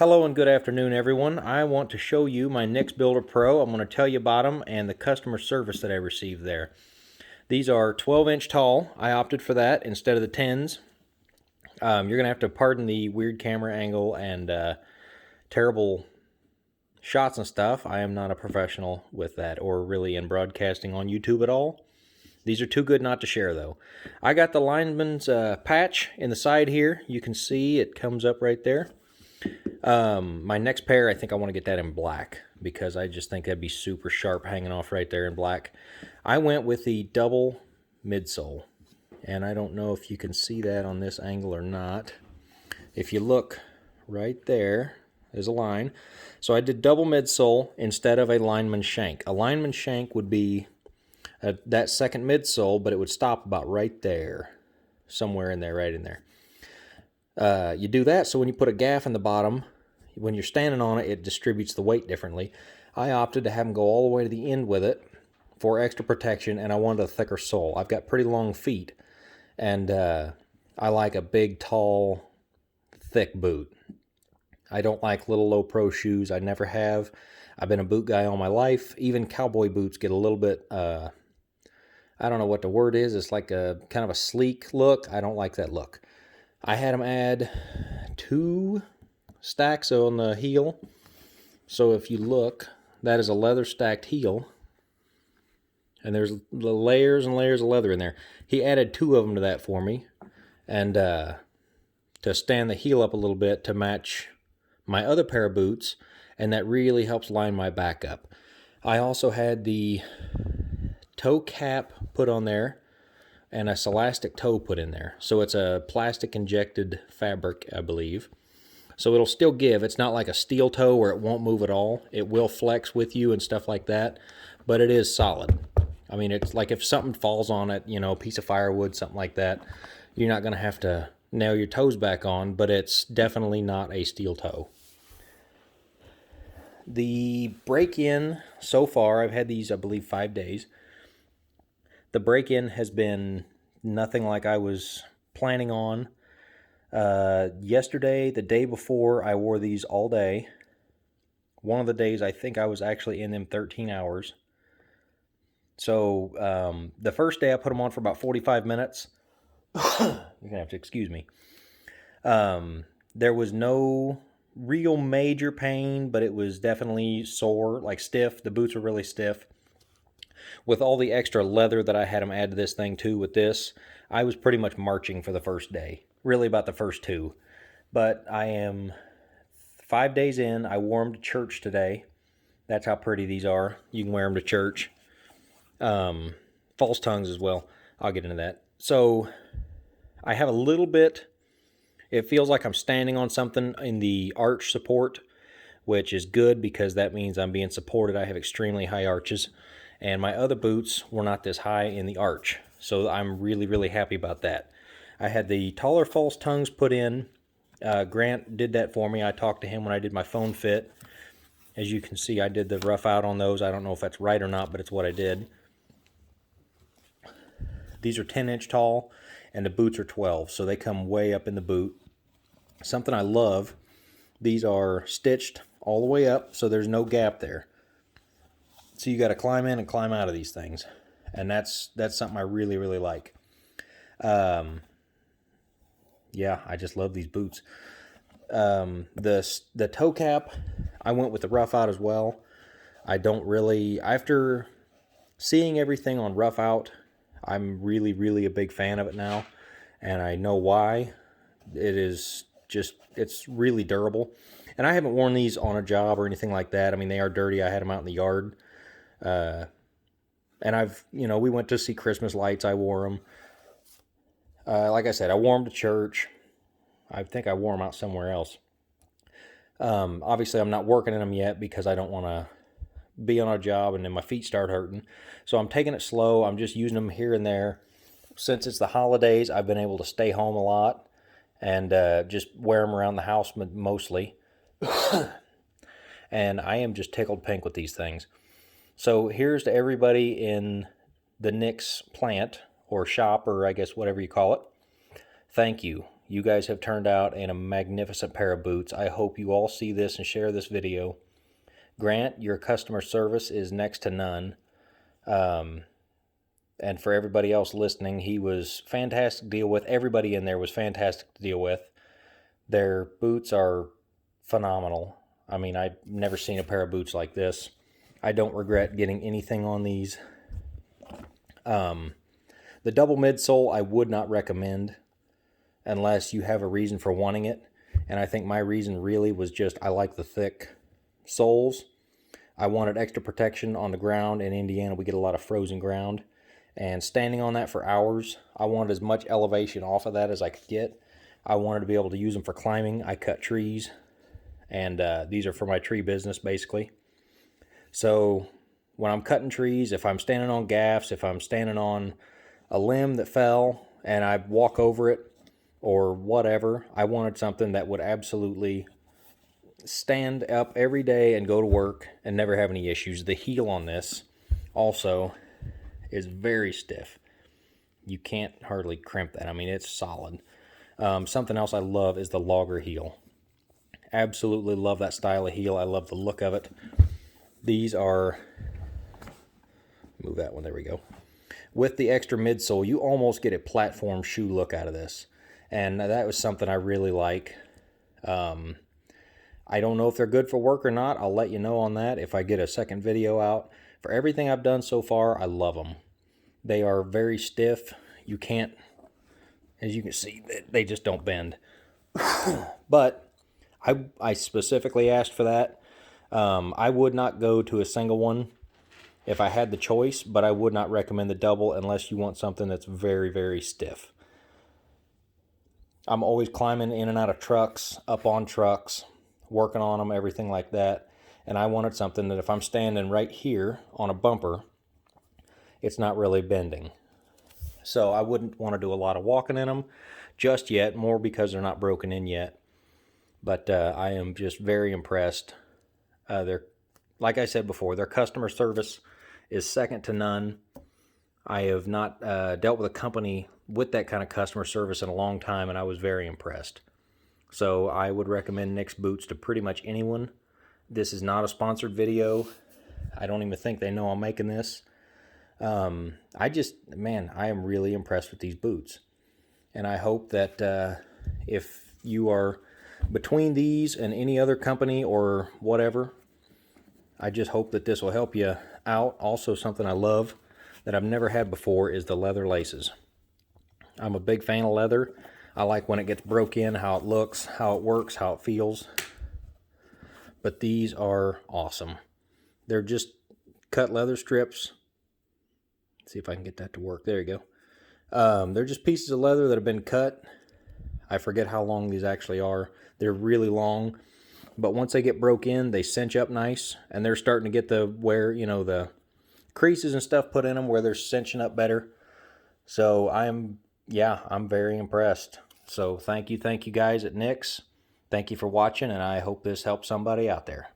Hello and good afternoon, everyone. I want to show you my Nix Builder Pro. I'm going to tell you about them and the customer service that I received there. These are 12-inch tall. I opted for that instead of the 10s. You're going to have to pardon the weird camera angle and terrible shots and stuff. I am not a professional with that or really in broadcasting on YouTube at all. These are too good not to share, though. I got the Lyman's patch in the side here. You can see it comes up right there. My next pair, I think I want to get that in black because I just think that'd be super sharp hanging off right there in black. I went with the double midsole, and I don't know if you can see that on this angle or not. If you look right there, there's a line. So I did double midsole instead of a lineman shank. A lineman shank would be that second midsole, but it would stop about right there, somewhere in there, right in there. You do that so when you put a gaff in the bottom, when you're standing on it, it distributes the weight differently. I opted to have them go all the way to the end with it for extra protection, and I wanted a thicker sole. I've got pretty long feet, and I like a big, tall, thick boot. I don't like little low pro shoes. I never have. I've been a boot guy all my life. Even cowboy boots get a little bit, I don't know what the word is. It's like a kind of a sleek look. I don't like that look. I had them add 2 stacks on the heel. So if you look, that is a leather stacked heel. And there's the layers and layers of leather in there. He added 2 of them to that for me. And to stand the heel up a little bit to match my other pair of boots. And that really helps line my back up. I also had the toe cap put on there and a Celastic toe put in there. So it's a plastic injected fabric, I believe. So it'll still give. It's not like a steel toe where it won't move at all. It will flex with you and stuff like that, but it is solid. I mean, it's like if something falls on it, a piece of firewood, something like that, you're not going to have to nail your toes back on, but it's definitely not a steel toe. The break-in so far, I've had these, I believe, 5 days. The break-in has been nothing like I was planning on. Yesterday, the day before, I wore these all day. One of the days, I think I was actually in them 13 hours. So the first day, I put them on for about 45 minutes. You're going to have to excuse me. There was no real major pain, but it was definitely sore, like stiff. The boots were really stiff. With all the extra leather that I had them add to this thing too with this, I was pretty much marching for the first day. Really about the first 2. But I am 5 days in. I wore them to church today. That's how pretty these are. You can wear them to church. False tongues as well. I'll get into that. So I have a little bit, it feels like I'm standing on something in the arch support, which is good because that means I'm being supported. I have extremely high arches. And my other boots were not this high in the arch. So I'm really, really happy about that. I had the taller false tongues put in. Grant did that for me. I talked to him when I did my phone fit. As you can see, I did the Roughout on those. I don't know if that's right or not, but it's what I did. These are 10-inch tall, and the boots are 12, so they come way up in the boot. Something I love, these are stitched all the way up, so there's no gap there. So you got to climb in and climb out of these things. And that's something I really, really like. Yeah, I just love these boots. The toe cap, I went with the Roughout as well. I don't really, after seeing everything on Roughout, I'm really, really a big fan of it now. And I know why. It is just, it's really durable. And I haven't worn these on a job or anything like that. I mean, they are dirty. I had them out in the yard. And I've, we went to see Christmas lights. I wore them. Like I said, I wore them to church. I think I wore them out somewhere else. Obviously, I'm not working in them yet because I don't want to be on a job and then my feet start hurting. So I'm taking it slow. I'm just using them here and there. Since it's the holidays, I've been able to stay home a lot and just wear them around the house mostly. And I am just tickled pink with these things. So here's to everybody in the Nix plant or shop, or I guess whatever you call it. Thank you. You guys have turned out a magnificent pair of boots. I hope you all see this and share this video. Grant, your customer service is next to none. And for everybody else listening, he was fantastic to deal with. Everybody in there was fantastic to deal with. Their boots are phenomenal. I mean, I've never seen a pair of boots like this. I don't regret getting anything on these. The double midsole I would not recommend unless you have a reason for wanting it. And I think my reason really was just I like the thick soles. I wanted extra protection on the ground. In Indiana, we get a lot of frozen ground. And standing on that for hours, I wanted as much elevation off of that as I could get. I wanted to be able to use them for climbing. I cut trees, and these are for my tree business, basically. So when I'm cutting trees, if I'm standing on gaffs, if I'm standing on a limb that fell and I walk over it or whatever, I wanted something that would absolutely stand up every day and go to work and never have any issues. The heel on this also is very stiff. You can't hardly crimp that. I mean, it's solid. Something else I love is the logger heel. Absolutely love that style of heel. I love the look of it. These are, move that one, there we go. With the extra midsole, you almost get a platform shoe look out of this. And that was something I really like. I don't know if they're good for work or not. I'll let you know on that if I get a second video out. For everything I've done so far, I love them. They are very stiff. You can't, as you can see, they just don't bend. But I specifically asked for that. I would not go to a single one if I had the choice, but I would not recommend the double unless you want something that's very, very stiff. I'm always climbing in and out of trucks, up on trucks, working on them, everything like that. And I wanted something that if I'm standing right here on a bumper, it's not really bending. So I wouldn't want to do a lot of walking in them just yet, more because they're not broken in yet. But I am just very impressed. They're, like I said before, their customer service is second to none. I have not dealt with a company with that kind of customer service in a long time, and I was very impressed. So I would recommend Nick's boots to pretty much anyone. This is not a sponsored video. I don't even think they know I'm making this. Man, I am really impressed with these boots. And I hope that if you are between these and any other company or whatever, I just hope that this will help you out. Also, something I love that I've never had before is the leather laces. I'm a big fan of leather. I like when it gets broke in, how it looks, how it works, how it feels. But these are awesome. They're just cut leather strips. Let's see if I can get that to work. There you go. They're just pieces of leather that have been cut. I forget how long these actually are. They're really long. But once they get broke in, they cinch up nice. And they're starting to get the the creases and stuff put in them where they're cinching up better. So I'm very impressed. So thank you guys at Nick's. Thank you for watching, and I hope this helps somebody out there.